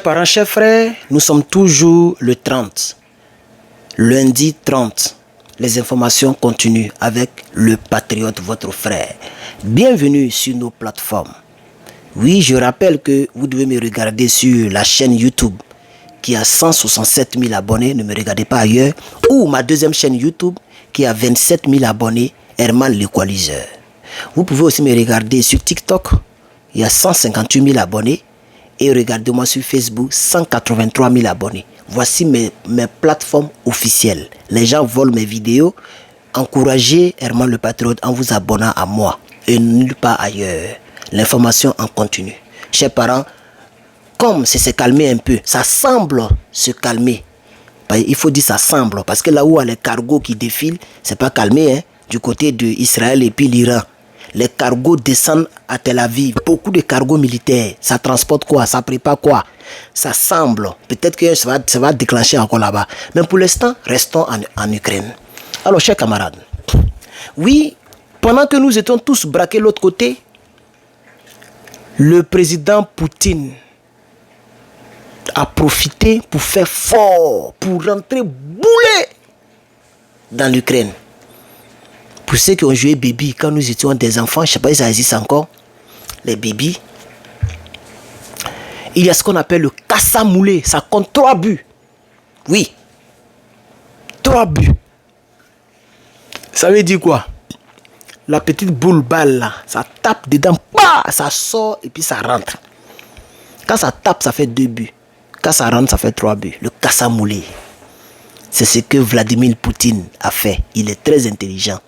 parents, chers frères, nous sommes toujours le 30. Lundi 30. Les informations continuent avec le patriote, votre frère. Bienvenue sur nos plateformes. Oui, je rappelle que vous devez me regarder sur la chaîne YouTube qui a 167 000 abonnés, ne me regardez pas ailleurs, ou ma deuxième chaîne YouTube qui a 27 000 abonnés, Herman l'Equaliseur. Vous pouvez aussi me regarder sur TikTok, il y a 158 000 abonnés, et regardez-moi sur Facebook, 183 000 abonnés. Voici mes plateformes officielles. Les gens volent mes vidéos. Encouragez Herman le Patriote en vous abonnant à moi et nulle part ailleurs. L'information en continu. Chers parents, comme c'est se calmer un peu, ça semble se calmer. Il faut dire ça semble, parce que là où il y a les cargos qui défilent, c'est pas calmé, hein, du côté d'Israël et puis l'Iran. Les cargos descendent à Tel Aviv, beaucoup de cargos militaires. Ça transporte quoi? Ça prépare quoi? Ça semble. Peut-être que ça va déclencher encore là-bas. Mais pour l'instant, restons en Ukraine. Alors, chers camarades, oui, pendant que nous étions tous braqués de l'autre côté, le président Poutine a profité pour faire fort, pour rentrer boulet dans l'Ukraine. Pour ceux qui ont joué baby quand nous étions des enfants, je ne sais pas si ça existe encore, les baby, il y a ce qu'on appelle le cassamoulé, ça compte 3 buts. Oui, 3 buts. Ça veut dire quoi? La petite boule balle là, ça tape dedans, bah, ça sort et puis ça rentre. Quand ça tape, ça fait 2 buts. Quand ça rentre, ça fait 3 buts. Le cassamoulé. C'est ce que Vladimir Poutine a fait. Il est très intelligent.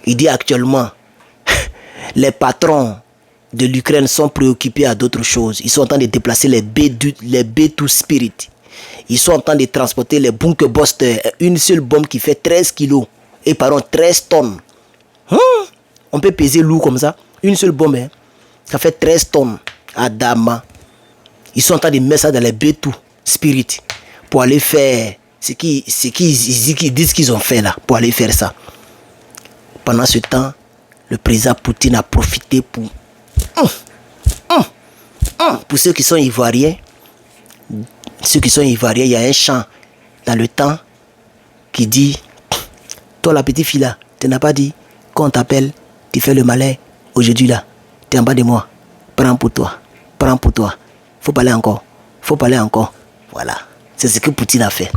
Il dit actuellement, les patrons de l'Ukraine sont préoccupés à d'autres choses. Ils sont en train de déplacer les B2 Spirit. Ils sont en train de transporter les Bunker Buster. Une seule bombe qui fait 13 kilos. Et pardon, 13 tonnes. On peut peser lourd comme ça. Une seule bombe, hein. Ça fait 13 tonnes. Adama. Ils sont en train de mettre ça dans les B2 Spirit. Pour aller faire ce qu'ils disent qu'ils ont fait là. Pour aller faire ça. Pendant ce temps, le président Poutine a profité pour ceux qui sont ivoiriens. Ceux qui sont ivoiriens, il y a un chant dans le temps qui dit: toi la petite fille là, tu n'as pas dit qu'on t'appelle, tu fais le malin, aujourd'hui là, tu es en bas de moi, prends pour toi, faut parler encore, voilà, c'est ce que Poutine a fait,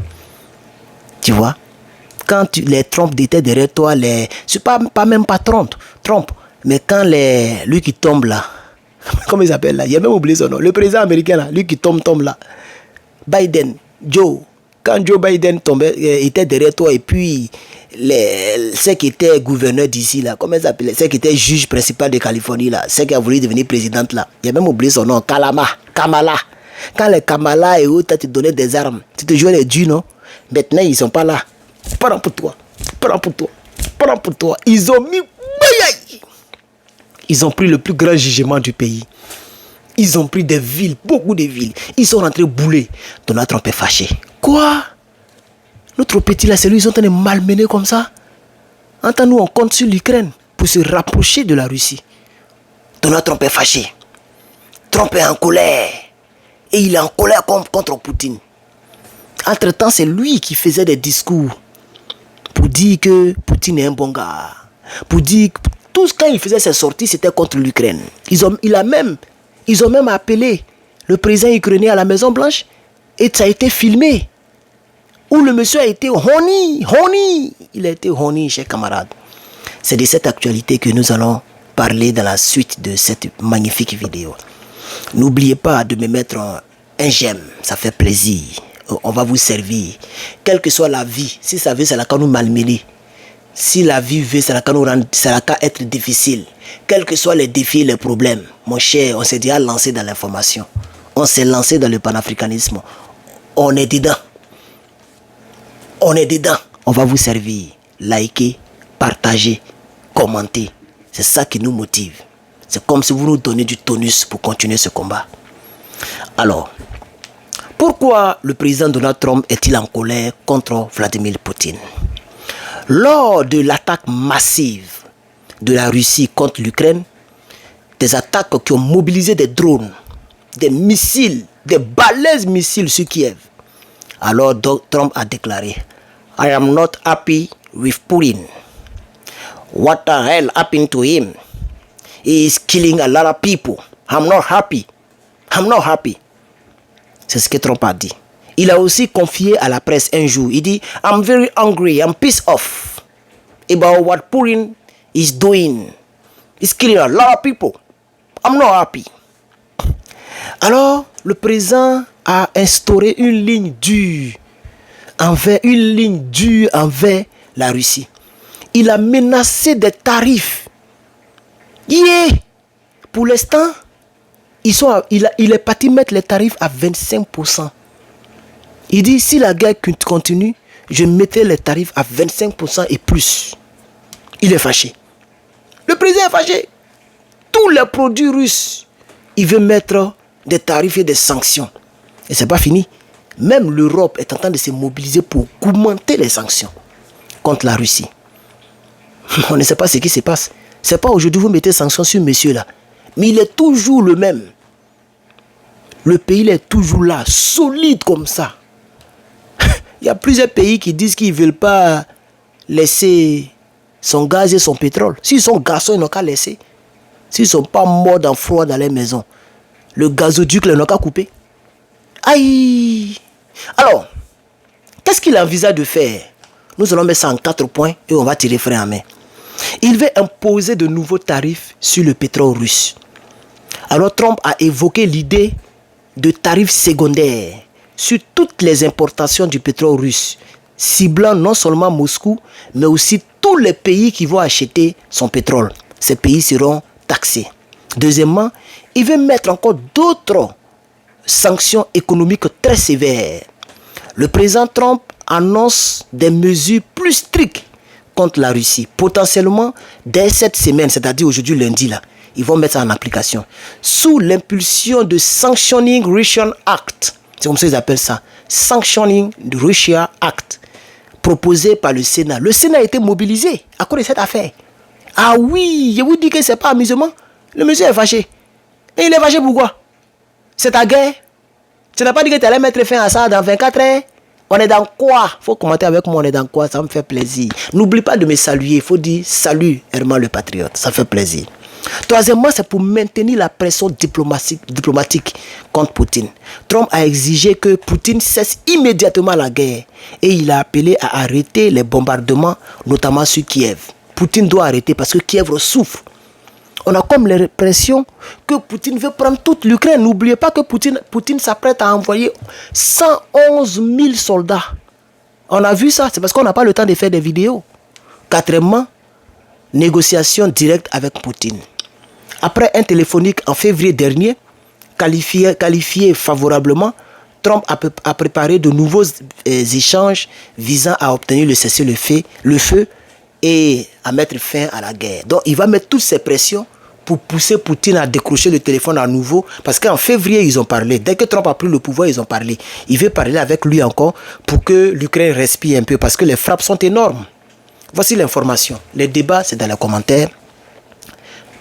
tu vois. Quand les trompes étaient derrière toi, c'est pas même pas Trump, mais quand lui qui tombe là, comment il s'appelle là, il a même oublié son nom, le président américain là, lui qui tombe là, Biden, quand Joe Biden était derrière toi et puis ceux qui étaient gouverneurs d'ici là, comment ils s'appelaient, ceux qui étaient juge principal de Californie là, ceux qui a voulu devenir présidente là, il a même oublié son nom, Kamala. Quand les Kamala et autres te donnaient des armes, tu te jouais les dieux, non? Maintenant ils sont pas là. Prends pour toi. Ils ont mis... Ils ont pris le plus grand jugement du pays. Ils ont pris des villes, beaucoup de villes. Ils sont rentrés boulés. Donald Trump est fâché. Quoi? Notre petit là, c'est lui, ils sont en train de malmener comme ça. Entends-nous, on compte sur l'Ukraine pour se rapprocher de la Russie. Donald Trump est fâché. Trump est en colère. Et il est en colère contre Poutine. Entre-temps, c'est lui qui faisait des discours pour dire que Poutine est un bon gars. Pour dire que quand il faisait ses sorties, c'était contre l'Ukraine. Ils ont même appelé le président ukrainien à la Maison Blanche et ça a été filmé. Où le monsieur a été honey. Il a été honey, chers camarades. C'est de cette actualité que nous allons parler dans la suite de cette magnifique vidéo. N'oubliez pas de me mettre un j'aime, ça fait plaisir. On va vous servir. Quelle que soit la vie, si ça veut, c'est la qu'à nous malmener. Si la vie veut, c'est la qu'à être difficile. Quels que soient les défis et les problèmes, mon cher, on s'est déjà lancé dans l'information. On s'est lancé dans le panafricanisme. On est dedans. On va vous servir. Likez, partagez, commentez. C'est ça qui nous motive. C'est comme si vous nous donnez du tonus pour continuer ce combat. Alors, pourquoi le président Donald Trump est-il en colère contre Vladimir Poutine? Lors de l'attaque massive de la Russie contre l'Ukraine, des attaques qui ont mobilisé des drones, des missiles des balèzes missiles sur Kiev. Alors Trump a déclaré, I am not happy with Putin. What the hell happened to him? He is killing a lot of people. I'm not happy. I'm not happy. C'est ce que Trump a dit. Il a aussi confié à la presse un jour. Il dit, I'm very angry. I'm pissed off about what Putin is doing. He's killing a lot of people. I'm not happy. Alors, le président a instauré une ligne dure envers la Russie. Il a menacé des tarifs. Pour l'instant, il est parti mettre les tarifs à 25%. Il dit, si la guerre continue, je mettrai les tarifs à 25% et plus. Il est fâché. Le président est fâché. Tous les produits russes, il veut mettre des tarifs et des sanctions. Et c'est pas fini. Même l'Europe est en train de se mobiliser pour augmenter les sanctions contre la Russie. On ne sait pas ce qui se passe. C'est pas aujourd'hui vous mettez sanctions sur monsieur là. Mais il est toujours le même. Le pays il est toujours là, solide comme ça. Il y a plusieurs pays qui disent qu'ils ne veulent pas laisser son gaz et son pétrole. S'ils sont garçons, ils n'ont qu'à laisser. S'ils ne sont pas morts dans froid dans les maisons, le gazoduc, ils n'ont qu'à couper. Aïe! Alors, qu'est-ce qu'il envisage de faire? Nous allons mettre ça en 4 points et on va tirer frein à main. Il veut imposer de nouveaux tarifs sur le pétrole russe. Alors Trump a évoqué l'idée de tarifs secondaires sur toutes les importations du pétrole russe, ciblant non seulement Moscou, mais aussi tous les pays qui vont acheter son pétrole. Ces pays seront taxés. Deuxièmement, il veut mettre encore d'autres sanctions économiques très sévères. Le président Trump annonce des mesures plus strictes contre la Russie. Potentiellement, dès cette semaine, c'est-à-dire aujourd'hui lundi, là, ils vont mettre ça en application. Sous l'impulsion de Sanctioning Russia Act, c'est comme ça qu'ils appellent ça, Sanctioning Russia Act, proposé par le Sénat. Le Sénat a été mobilisé à cause de cette affaire. Ah oui, je vous dis que ce n'est pas amusement. Le monsieur est fâché. Et il est fâché pourquoi? C'est ta guerre. Tu n'as pas dit que tu allais mettre fin à ça dans 24 heures? On est dans quoi? Il faut commenter avec moi, on est dans quoi? Ça me fait plaisir. N'oublie pas de me saluer. Il faut dire salut, Herman le Patriote. Ça fait plaisir. Troisièmement, c'est pour maintenir la pression diplomatique contre Poutine. Trump a exigé que Poutine cesse immédiatement la guerre et il a appelé à arrêter les bombardements, notamment sur Kiev. Poutine doit arrêter parce que Kiev souffre. On a comme l'impression que Poutine veut prendre toute l'Ukraine. N'oubliez pas que Poutine s'apprête à envoyer 111 000 soldats. On a vu ça, c'est parce qu'on n'a pas le temps de faire des vidéos. Quatrièmement, négociation directe avec Poutine. Après un téléphonique en février dernier, qualifié favorablement, Trump a préparé de nouveaux échanges visant à obtenir le cessez-le-feu et à mettre fin à la guerre. Donc il va mettre toutes ces pressions pour pousser Poutine à décrocher le téléphone à nouveau. Parce qu'en février, ils ont parlé. Dès que Trump a pris le pouvoir, ils ont parlé. Il veut parler avec lui encore pour que l'Ukraine respire un peu parce que les frappes sont énormes. Voici l'information. Les débats, c'est dans les commentaires.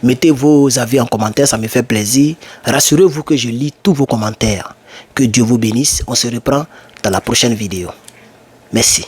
Mettez vos avis en commentaire, ça me fait plaisir. Rassurez-vous que je lis tous vos commentaires. Que Dieu vous bénisse. On se reprend dans la prochaine vidéo. Merci.